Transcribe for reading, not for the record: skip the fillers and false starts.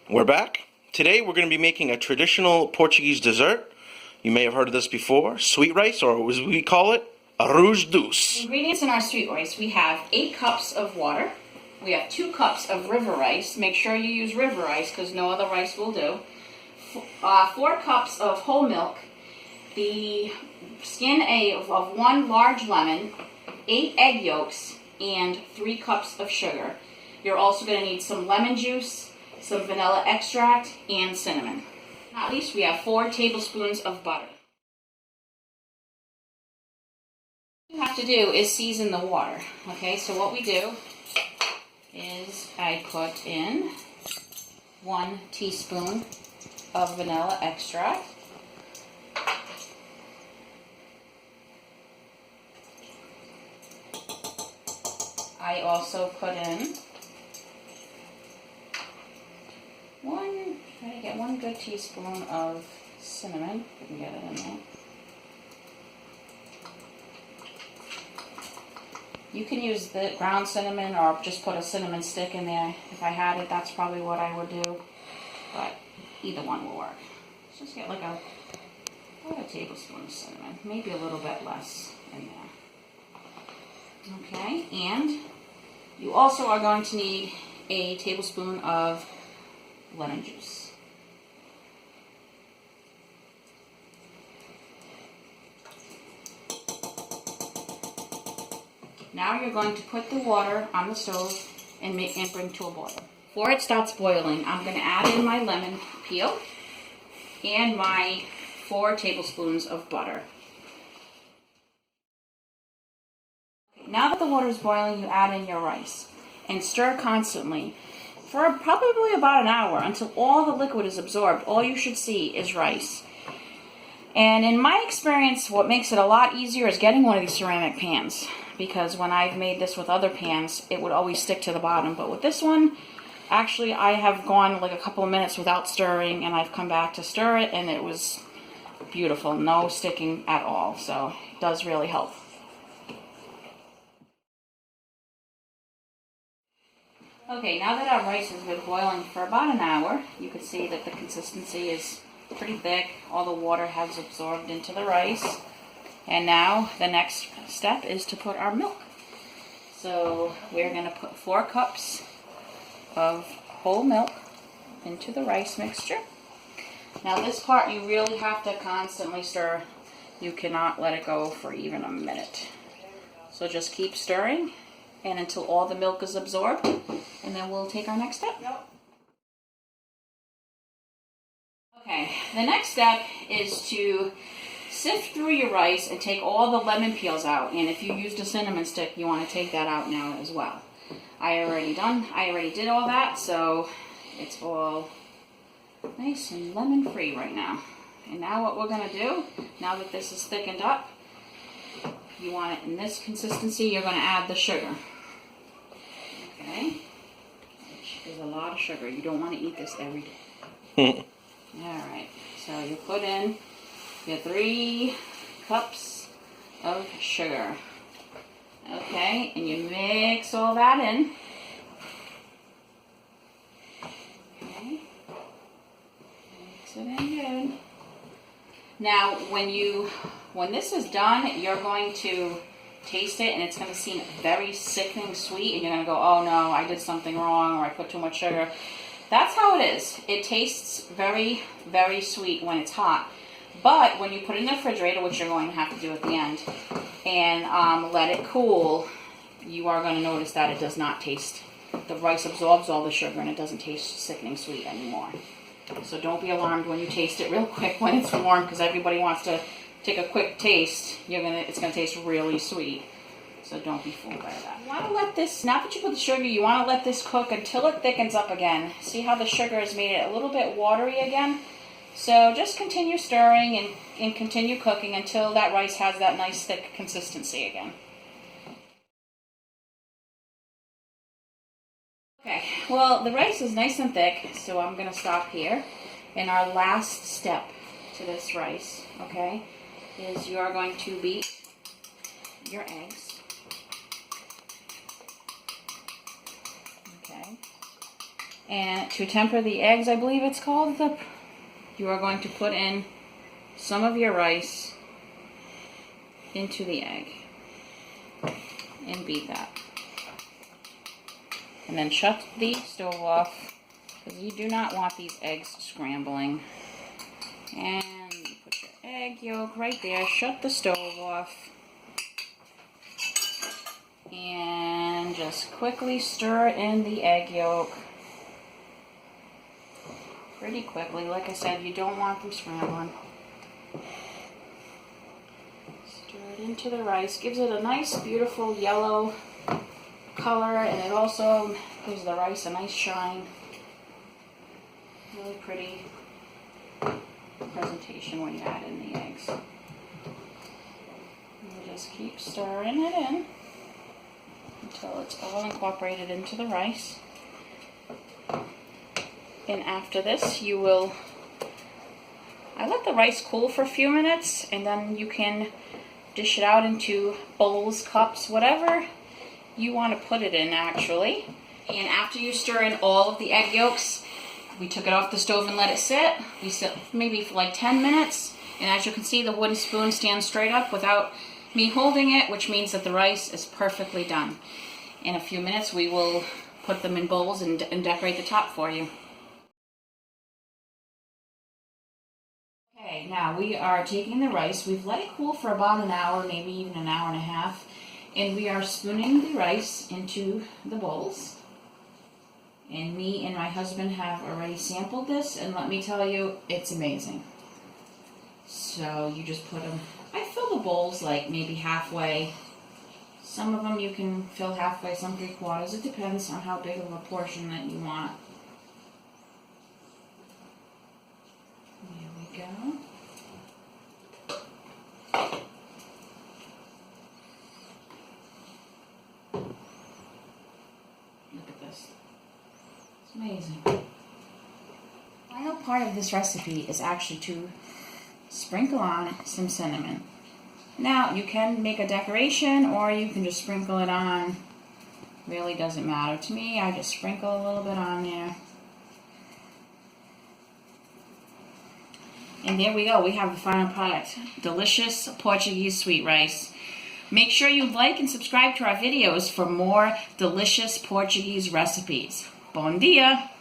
We're back. Today we're going to be making a traditional Portuguese dessert. You may have heard of this before. Sweet rice, or as we call it, Arroz Duce. Ingredients in our sweet rice. We have 8 cups of water. We have 2 cups of river rice. Make sure you use river rice because no other rice will do. 4 cups of whole milk. The skin of 1 large lemon. 8 egg yolks. And 3 cups of sugar. You're also going to need some lemon juice, some vanilla extract, and cinnamon. At least we have 4 tablespoons of butter. What you have to do is season the water. Okay, so what we do is I put in 1 teaspoon of vanilla extract. I also put in try to get 1 good teaspoon of cinnamon. We can get it in there. You can use the ground cinnamon or just put a cinnamon stick in there. If I had it, that's probably what I would do. But either one will work. Let's just get like about a tablespoon of cinnamon, maybe a little bit less in there. Okay, and you also are going to need a tablespoon of lemon juice. Now you're going to put the water on the stove and bring to a boil. Before it starts boiling, I'm going to add in my lemon peel and my 4 tablespoons of butter. Now that the water is boiling, you add in your rice and stir constantly for probably about an hour until all the liquid is absorbed. All you should see is rice. And in my experience, what makes it a lot easier is getting one of these ceramic pans, because when I've made this with other pans, it would always stick to the bottom. But with this one, actually I have gone like a couple of minutes without stirring, and I've come back to stir it, and it was beautiful. No sticking at all, so it does really help. Okay, now that our rice has been boiling for about an hour, you can see that the consistency is pretty thick. All the water has absorbed into the rice. And now the next step is to put our milk. So we're going to put 4 cups of whole milk into the rice mixture. Now this part you really have to constantly stir. You cannot let it go for even a minute. So just keep stirring and until all the milk is absorbed, and then we'll take our next step. Okay, the next step is to sift through your rice and take all the lemon peels out. And if you used a cinnamon stick, you want to take that out now as well. I already did all that, so it's all nice and lemon free right now. And now what we're going to do, now that this is thickened up, you want it in this consistency, you're going to add the sugar. Okay? Which is a lot of sugar. You don't want to eat this every day. Alright, so you put in your 3 cups of sugar. Okay, and you mix all that in. Okay, mix it in good. Now, when this is done, you're going to taste it, and it's going to seem very sickening sweet, and you're going to go, oh no, I did something wrong, or I put too much sugar. That's how it is. It tastes very, very sweet when it's hot. But when you put it in the refrigerator, which you're going to have to do at the end, and let it cool, you are going to notice that it does not taste. The rice absorbs all the sugar, and it doesn't taste sickening sweet anymore. So don't be alarmed when you taste it real quick when it's warm, because everybody wants to take a quick taste. It's going to taste really sweet. So don't be fooled by that. You want to let this, now that you put the sugar, you want to let this cook until it thickens up again. See how the sugar has made it a little bit watery again? So just continue stirring and continue cooking until that rice has that nice thick consistency again. Okay, well the rice is nice and thick, so I'm going to stop here. And our last step to this rice, okay, is you are going to beat your eggs. Okay. And to temper the eggs, I believe it's called, you are going to put in some of your rice into the egg and beat that. And then shut the stove off because you do not want these eggs scrambling. And you put your egg yolk right there, shut the stove off, and just quickly stir in the egg yolk. Pretty quickly. Like I said, you don't want them scrambling. Stir it into the rice. Gives it a nice, beautiful yellow color, and it also gives the rice a nice shine. Really pretty presentation when you add in the eggs. And you just keep stirring it in until it's all incorporated into the rice. And after this, you will, I let the rice cool for a few minutes, and then you can dish it out into bowls, cups, whatever you want to put it in, actually. And after you stir in all of the egg yolks, we took it off the stove and let it sit. We sit maybe for like 10 minutes, and as you can see, the wooden spoon stands straight up without me holding it, which means that the rice is perfectly done. In a few minutes, we will put them in bowls and decorate the top for you. Okay, now we are taking the rice. We've let it cool for about an hour, maybe even an hour and a half, and we are spooning the rice into the bowls. And me and my husband have already sampled this, and let me tell you, it's amazing. So you just put them, I fill the bowls like maybe halfway. Some of them you can fill halfway, some 3/4. It depends on how big of a portion that you want. There we go. Look at this. It's amazing. The final part of this recipe is actually to sprinkle on some cinnamon. Now, you can make a decoration or you can just sprinkle it on. Really doesn't matter to me. I just sprinkle a little bit on there. And there we go. We have the final product. Delicious Portuguese sweet rice. Make sure you like and subscribe to our videos for more delicious Portuguese recipes. Bom dia!